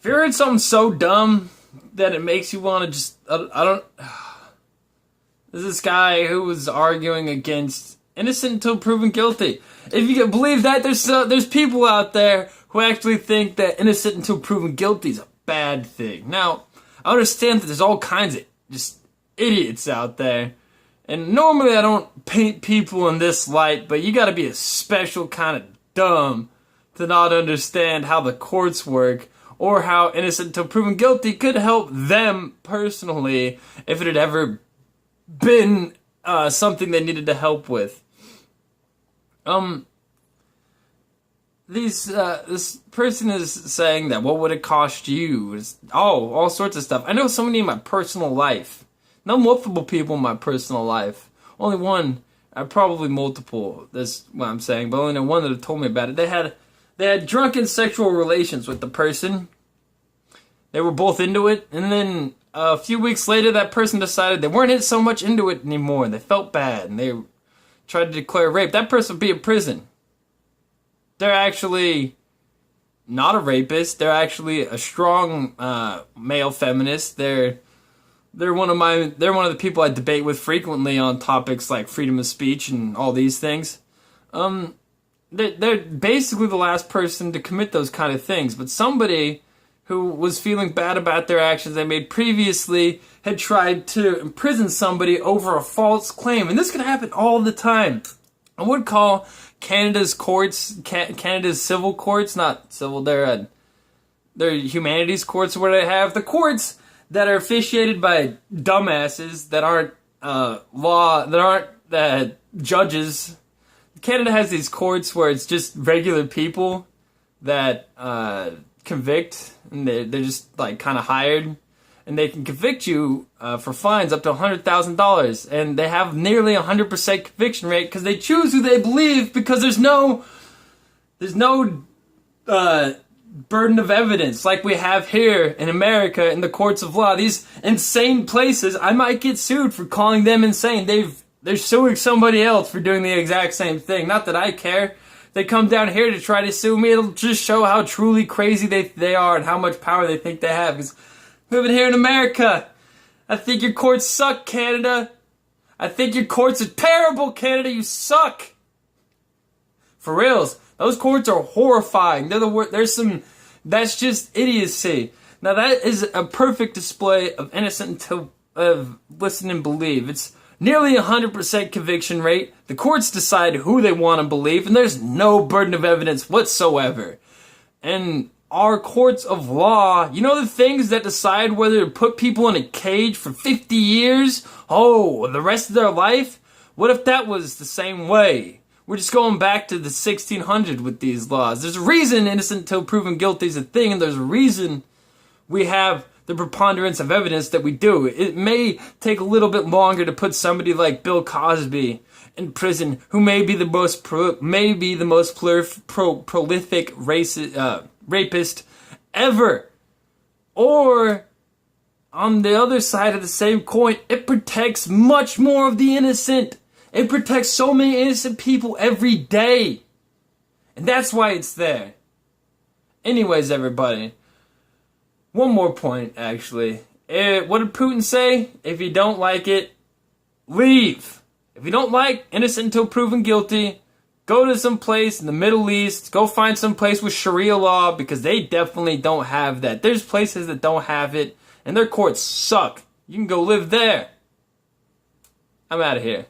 Have you heard something so dumb that it makes you want to just... I don't... There's this guy who was arguing against innocent until proven guilty. If you can believe that, there's people out there who actually think that innocent until proven guilty is a bad thing. Now, I understand that there's all kinds of just idiots out there. And normally I don't paint people in this light, but you gotta be a special kind of dumb to not understand how the courts work, or how innocent until proven guilty could help them personally if it had ever been something they needed to help with. This person is saying that what would it cost you? All sorts of stuff. I know somebody in my personal life. Not multiple people in my personal life. Only one, probably multiple, that's what I'm saying, but only one that have told me about it. They had drunken sexual relations with the person. They were both into it, and then a few weeks later that person decided they weren't so much into it anymore, and they felt bad, and they tried to declare rape. That person would be in prison. They're actually not a rapist. They're actually a strong male feminist. They're one of the people I debate with frequently on topics like freedom of speech and all these things. They're basically the last person to commit those kind of things, but somebody who was feeling bad about their actions they made previously had tried to imprison somebody over a false claim. And this can happen all the time. I would call Canada's courts, Canada's civil courts, not civil, they're humanities courts, where they have the courts that are officiated by dumbasses that aren't judges. Canada has these courts where it's just regular people that convict, and they're just like kind of hired, and they can convict you for fines up to $100,000, and they have nearly 100% conviction rate because they choose who they believe, because there's no burden of evidence like we have here in America in the courts of law. These insane places, I might get sued for calling them insane. They're suing somebody else for doing the exact same thing. Not that I care. They come down here to try to sue me. It'll just show how truly crazy they are and how much power they think they have. Because living here in America, I think your courts suck, Canada. I think your courts are terrible, Canada. You suck. For reals. Those courts are horrifying. That's just idiocy. Now that is a perfect display of innocent of listen and believe. It's nearly 100% conviction rate. The courts decide who they want to believe, and there's no burden of evidence whatsoever. And our courts of law, you know the things that decide whether to put people in a cage for 50 years? Oh, the rest of their life? What if that was the same way? We're just going back to the 1600s with these laws. There's a reason innocent until proven guilty is a thing, and there's a reason we have the preponderance of evidence that we do. It may take a little bit longer to put somebody like Bill Cosby in prison, who may be the most prolific rapist ever. Or, on the other side of the same coin, it protects much more of the innocent. It protects so many innocent people every day. And that's why it's there. Anyways, everybody. One more point, actually. What did Putin say? If you don't like it, leave. If you don't like innocent until proven guilty, go to some place in the Middle East. Go find some place with Sharia law, because they definitely don't have that. There's places that don't have it, and their courts suck. You can go live there. I'm out of here.